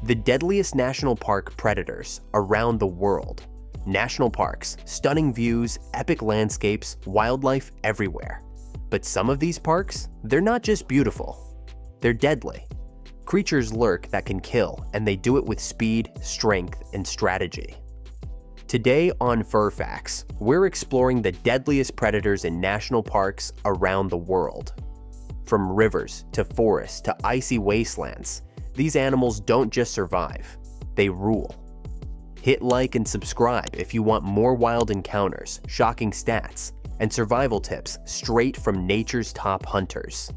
The deadliest national park predators around the world. National parks, stunning views, epic landscapes, wildlife everywhere. But some of these parks, they're not just beautiful, they're deadly. Creatures lurk that can kill, and they do it with speed, strength, and strategy. Today on Fur Facts, we're exploring the deadliest predators in national parks around the world. From rivers to forests to icy wastelands, these animals don't just survive, they rule. Hit like and subscribe if you want more wild encounters, shocking stats, and survival tips straight from nature's top hunters.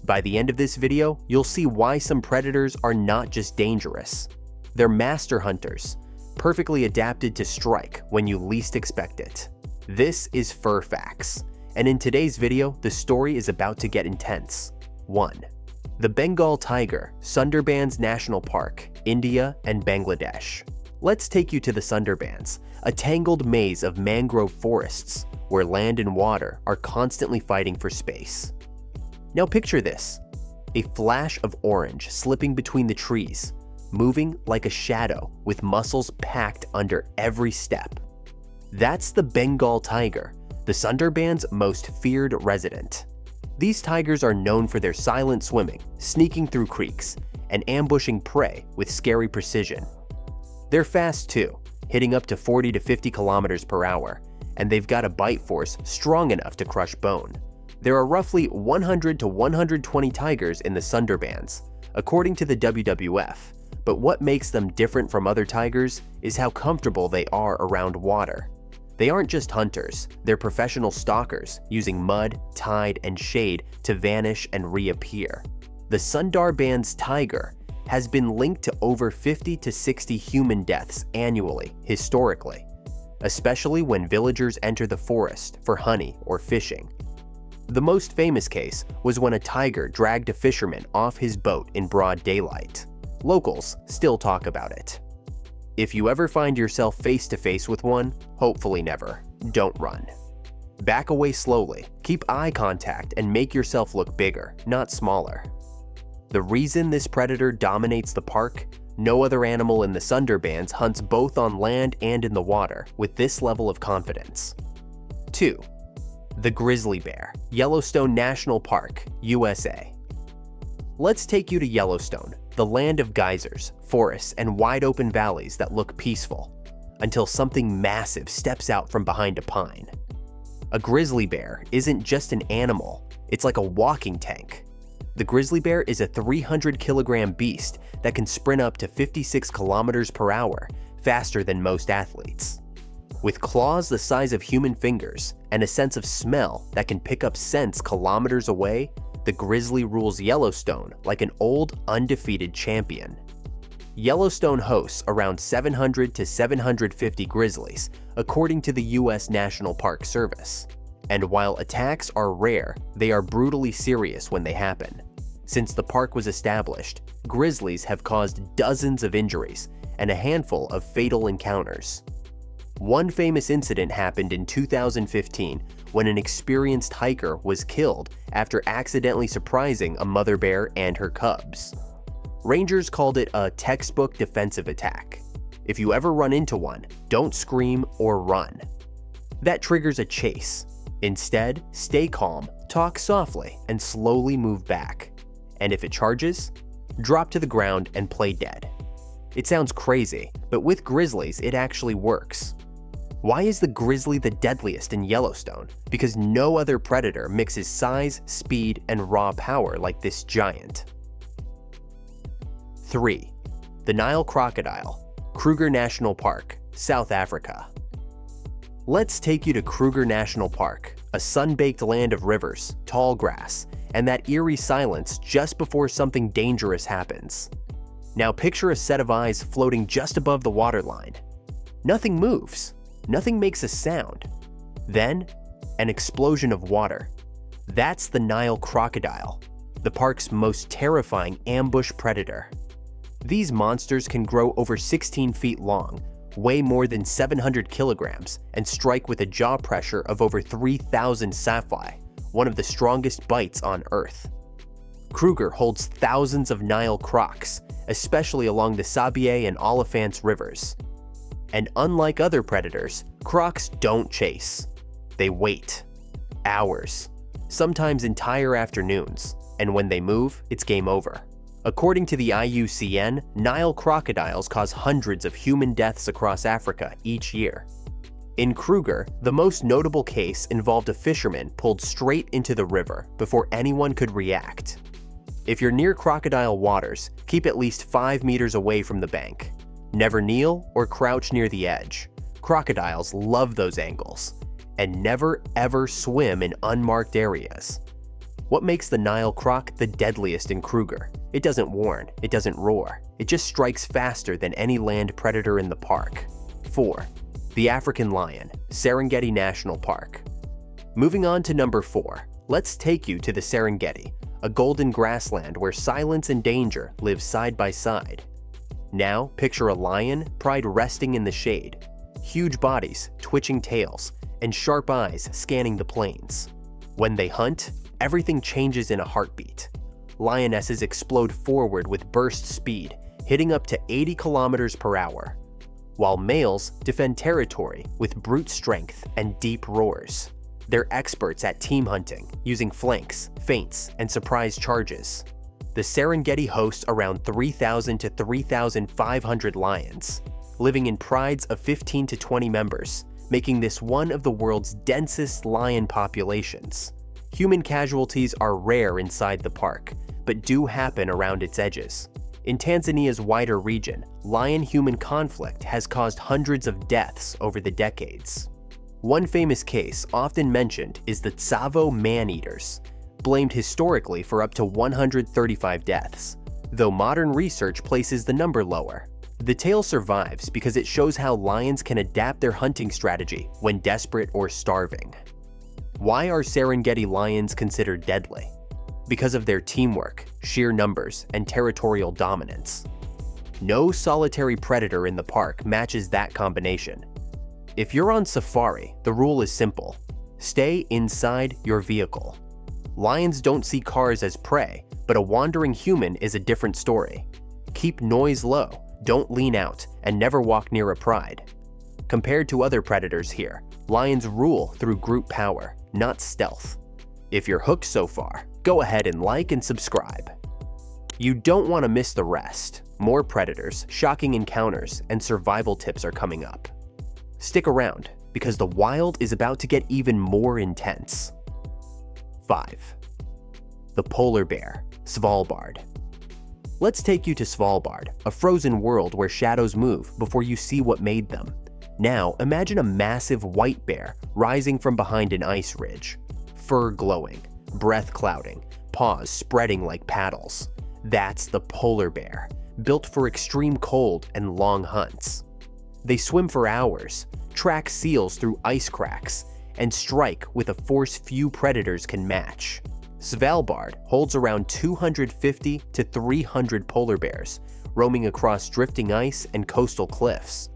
By the end of this video, you'll see why some predators are not just dangerous. They're master hunters, perfectly adapted to strike when you least expect it. This is Fur Facts, and in today's video, the story is about to get intense. 1. The Bengal tiger, Sundarbans National Park, India and Bangladesh. Let's take you to the Sundarbans, a tangled maze of mangrove forests where land and water are constantly fighting for space. Now picture this, a flash of orange slipping between the trees, moving like a shadow with muscles packed under every step. That's the Bengal tiger, the Sundarbans' most feared resident. These tigers are known for their silent swimming, sneaking through creeks, and ambushing prey with scary precision. They're fast too, hitting up to 40 to 50 kilometers per hour, and they've got a bite force strong enough to crush bone. There are roughly 100 to 120 tigers in the Sundarbans, according to the WWF, but what makes them different from other tigers is how comfortable they are around water. They aren't just hunters, they're professional stalkers, using mud, tide, and shade to vanish and reappear. The Sundarbans tiger has been linked to over 50 to 60 human deaths annually, historically, especially when villagers enter the forest for honey or fishing. The most famous case was when a tiger dragged a fisherman off his boat in broad daylight. Locals still talk about it. If you ever find yourself face to face with one, hopefully never, don't run. Back away slowly, keep eye contact, and make yourself look bigger, not smaller. The reason this predator dominates the park? No other animal in the Sundarbans hunts both on land and in the water with this level of confidence. 2. The grizzly bear, Yellowstone National Park, USA. Let's take you to Yellowstone, the land of geysers, forests, and wide open valleys that look peaceful, until something massive steps out from behind a pine. A grizzly bear isn't just an animal, it's like a walking tank. The grizzly bear is a 300-kilogram beast that can sprint up to 56 kilometers per hour, faster than most athletes. With claws the size of human fingers and a sense of smell that can pick up scents kilometers away, the grizzly rules Yellowstone like an old, undefeated champion. Yellowstone hosts around 700 to 750 grizzlies, according to the U.S. National Park Service. And while attacks are rare, they are brutally serious when they happen. Since the park was established, grizzlies have caused dozens of injuries and a handful of fatal encounters. One famous incident happened in 2015 when an experienced hiker was killed after accidentally surprising a mother bear and her cubs. Rangers called it a textbook defensive attack. If you ever run into one, don't scream or run. That triggers a chase. Instead, stay calm, talk softly, and slowly move back. And if it charges, drop to the ground and play dead. It sounds crazy, but with grizzlies, it actually works. Why is the grizzly the deadliest in Yellowstone? Because no other predator mixes size, speed, and raw power like this giant. 3. The Nile crocodile, Kruger National Park, South Africa. Let's take you to Kruger National Park, a sun-baked land of rivers, tall grass, and that eerie silence just before something dangerous happens. Now picture a set of eyes floating just above the waterline. Nothing moves. Nothing makes a sound. Then, an explosion of water. That's the Nile crocodile, the park's most terrifying ambush predator. These monsters can grow over 16 feet long, weigh more than 700 kilograms, and strike with a jaw pressure of over 3,000 psi, one of the strongest bites on Earth. Kruger holds thousands of Nile crocs, especially along the Sabier and Oliphants rivers. And unlike other predators, crocs don't chase. They wait. Hours, sometimes entire afternoons, and when they move, it's game over. According to the IUCN, Nile crocodiles cause hundreds of human deaths across Africa each year. In Kruger, the most notable case involved a fisherman pulled straight into the river before anyone could react. If you're near crocodile waters, keep at least 5 meters away from the bank. Never kneel or crouch near the edge. Crocodiles love those angles. And never ever swim in unmarked areas. What makes the Nile croc the deadliest in Kruger? It doesn't warn, it doesn't roar. It just strikes faster than any land predator in the park. 4. The African lion, Serengeti National Park. Moving on to number 4, let's take you to the Serengeti, a golden grassland where silence and danger live side by side. Now, picture a lion, pride resting in the shade. Huge bodies, twitching tails, and sharp eyes scanning the plains. When they hunt, everything changes in a heartbeat. Lionesses explode forward with burst speed, hitting up to 80 kilometers per hour, while males defend territory with brute strength and deep roars. They're experts at team hunting, using flanks, feints, and surprise charges. The Serengeti hosts around 3,000 to 3,500 lions, living in prides of 15 to 20 members, making this one of the world's densest lion populations. Human casualties are rare inside the park, but do happen around its edges. In Tanzania's wider region, lion-human conflict has caused hundreds of deaths over the decades. One famous case often mentioned is the Tsavo man-eaters, blamed historically for up to 135 deaths, though modern research places the number lower. The tale survives because it shows how lions can adapt their hunting strategy when desperate or starving. Why are Serengeti lions considered deadly? Because of their teamwork, sheer numbers, and territorial dominance. No solitary predator in the park matches that combination. If you're on safari, the rule is simple. Stay inside your vehicle. Lions don't see cars as prey, but a wandering human is a different story. Keep noise low, don't lean out, and never walk near a pride. Compared to other predators here, lions rule through group power, not stealth. If you're hooked so far, go ahead and like and subscribe. You don't want to miss the rest. More predators, shocking encounters, and survival tips are coming up. Stick around, because the wild is about to get even more intense. 5. The polar bear, Svalbard. Let's take you to Svalbard, a frozen world where shadows move before you see what made them. Now, imagine a massive white bear rising from behind an ice ridge, fur glowing, breath clouding, paws spreading like paddles. That's the polar bear, built for extreme cold and long hunts. They swim for hours, track seals through ice cracks, and strike with a force few predators can match. Svalbard holds around 250 to 300 polar bears, roaming across drifting ice and coastal cliffs.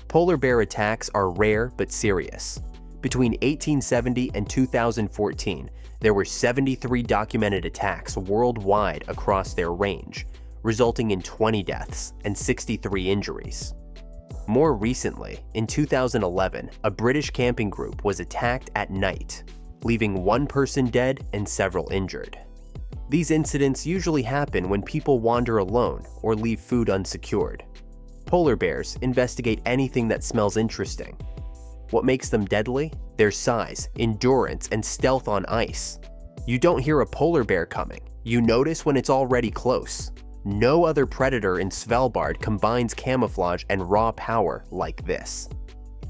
Polar bear attacks are rare but serious. Between 1870 and 2014, there were 73 documented attacks worldwide across their range, resulting in 20 deaths and 63 injuries. More recently, in 2011, a British camping group was attacked at night, leaving one person dead and several injured. These incidents usually happen when people wander alone or leave food unsecured. Polar bears investigate anything that smells interesting. What makes them deadly? Their size, endurance, and stealth on ice. You don't hear a polar bear coming. You notice when it's already close. No other predator in Svalbard combines camouflage and raw power like this.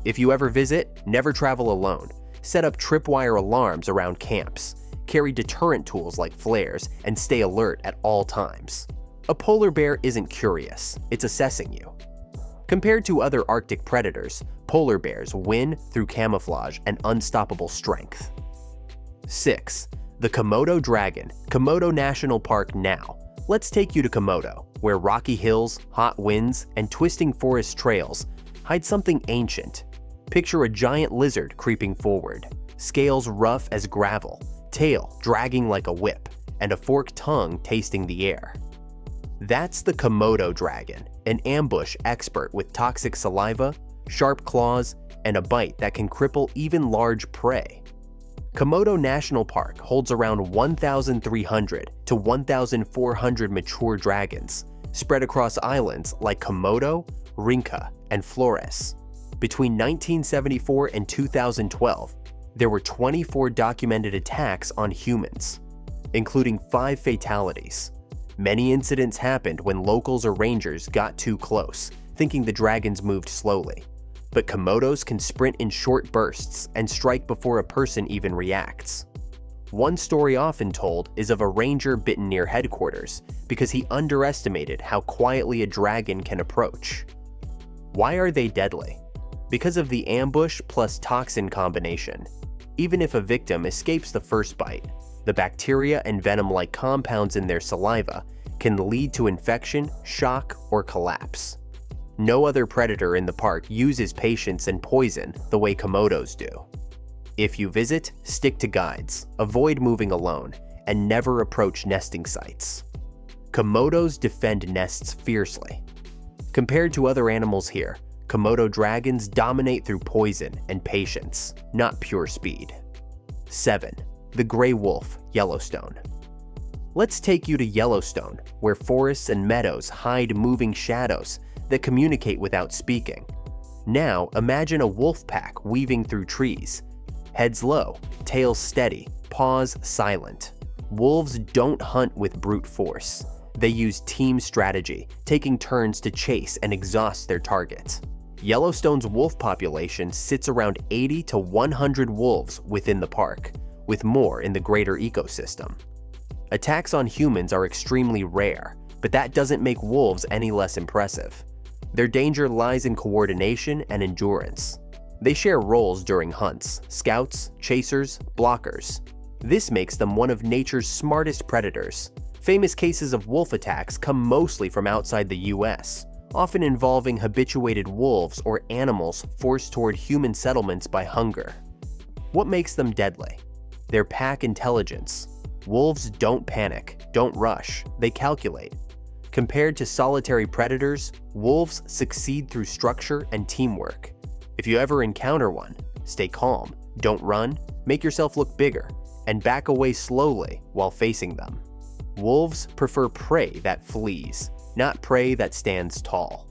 If you ever visit, never travel alone. Set up tripwire alarms around camps. Carry deterrent tools like flares and stay alert at all times. A polar bear isn't curious, it's assessing you. Compared to other Arctic predators, polar bears win through camouflage and unstoppable strength. 6. The Komodo dragon, Komodo National Park now. Let's take you to Komodo, where rocky hills, hot winds, and twisting forest trails hide something ancient. Picture a giant lizard creeping forward, scales rough as gravel, tail dragging like a whip, and a forked tongue tasting the air. That's the Komodo dragon, an ambush expert with toxic saliva, sharp claws, and a bite that can cripple even large prey. Komodo National Park holds around 1,300 to 1,400 mature dragons, spread across islands like Komodo, Rinca, and Flores. Between 1974 and 2012, there were 24 documented attacks on humans, including 5 fatalities. Many incidents happened when locals or rangers got too close, thinking the dragons moved slowly. But Komodos can sprint in short bursts and strike before a person even reacts. One story often told is of a ranger bitten near headquarters because he underestimated how quietly a dragon can approach. Why are they deadly? Because of the ambush plus toxin combination. Even if a victim escapes the first bite, the bacteria and venom-like compounds in their saliva can lead to infection, shock, or collapse. No other predator in the park uses patience and poison the way Komodos do. If you visit, stick to guides, avoid moving alone, and never approach nesting sites. Komodos defend nests fiercely. Compared to other animals here, Komodo dragons dominate through poison and patience, not pure speed. 7. The Gray Wolf, Yellowstone. Let's take you to Yellowstone, where forests and meadows hide moving shadows that communicate without speaking. Now imagine a wolf pack weaving through trees. Heads low, tails steady, paws silent. Wolves don't hunt with brute force. They use team strategy, taking turns to chase and exhaust their targets. Yellowstone's wolf population sits around 80 to 100 wolves within the park, with more in the greater ecosystem. Attacks on humans are extremely rare, but that doesn't make wolves any less impressive. Their danger lies in coordination and endurance. They share roles during hunts: scouts, chasers, blockers. This makes them one of nature's smartest predators. Famous cases of wolf attacks come mostly from outside the US, often involving habituated wolves or animals forced toward human settlements by hunger. What makes them deadly? Their pack intelligence. Wolves don't panic, don't rush, they calculate. Compared to solitary predators, wolves succeed through structure and teamwork. If you ever encounter one, stay calm, don't run, make yourself look bigger, and back away slowly while facing them. Wolves prefer prey that flees, not prey that stands tall.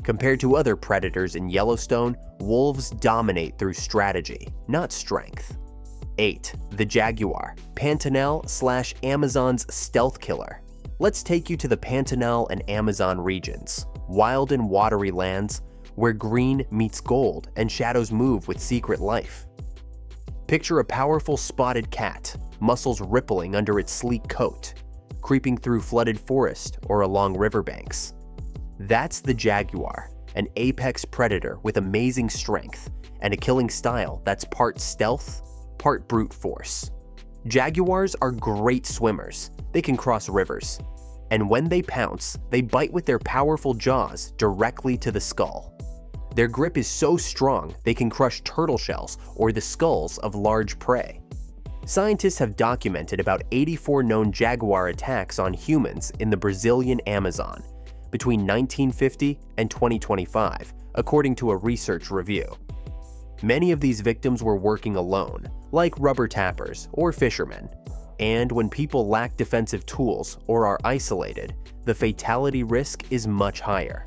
Compared to other predators in Yellowstone, wolves dominate through strategy, not strength. 8. The Jaguar, Pantanal/Amazon's stealth killer. Let's take you to the Pantanal and Amazon regions, wild and watery lands where green meets gold and shadows move with secret life. Picture a powerful spotted cat, muscles rippling under its sleek coat, creeping through flooded forest or along riverbanks. That's the jaguar, an apex predator with amazing strength and a killing style that's part stealth, part brute force. Jaguars are great swimmers. They can cross rivers. And when they pounce, they bite with their powerful jaws directly to the skull. Their grip is so strong they can crush turtle shells or the skulls of large prey. Scientists have documented about 84 known jaguar attacks on humans in the Brazilian Amazon between 1950 and 2025, according to a research review. Many of these victims were working alone, like rubber tappers or fishermen. And when people lack defensive tools or are isolated, the fatality risk is much higher.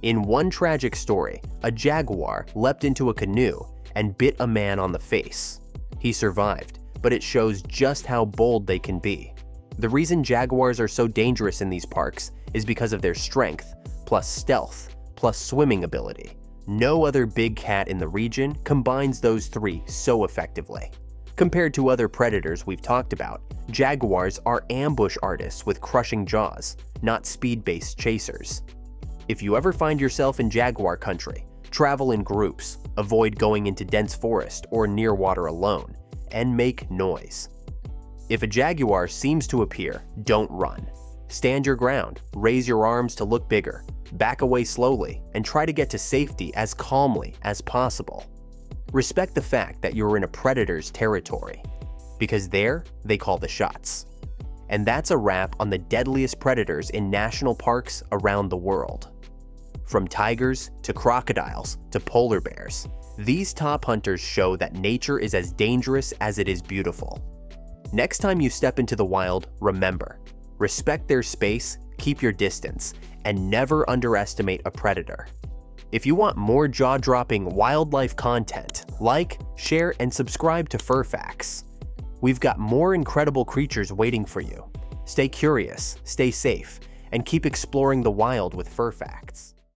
In one tragic story, a jaguar leapt into a canoe and bit a man on the face. He survived, but it shows just how bold they can be. The reason jaguars are so dangerous in these parks is because of their strength, plus stealth, plus swimming ability. No other big cat in the region combines those three so effectively. Compared to other predators we've talked about, jaguars are ambush artists with crushing jaws, not speed-based chasers. If you ever find yourself in jaguar country, travel in groups, avoid going into dense forest or near water alone, and make noise. If a jaguar seems to appear, don't run. Stand your ground, raise your arms to look bigger, back away slowly, and try to get to safety as calmly as possible. Respect the fact that you're in a predator's territory. because there they call the shots. And that's a wrap on the deadliest predators in national parks around the world. From tigers to crocodiles to polar bears, these top hunters show that nature is as dangerous as it is beautiful. Next time you step into the wild, remember, respect their space, keep your distance, and never underestimate a predator. If you want more jaw-dropping wildlife content, like, share, and subscribe to Fur Facts. We've got more incredible creatures waiting for you. Stay curious, stay safe, and keep exploring the wild with Fur Facts.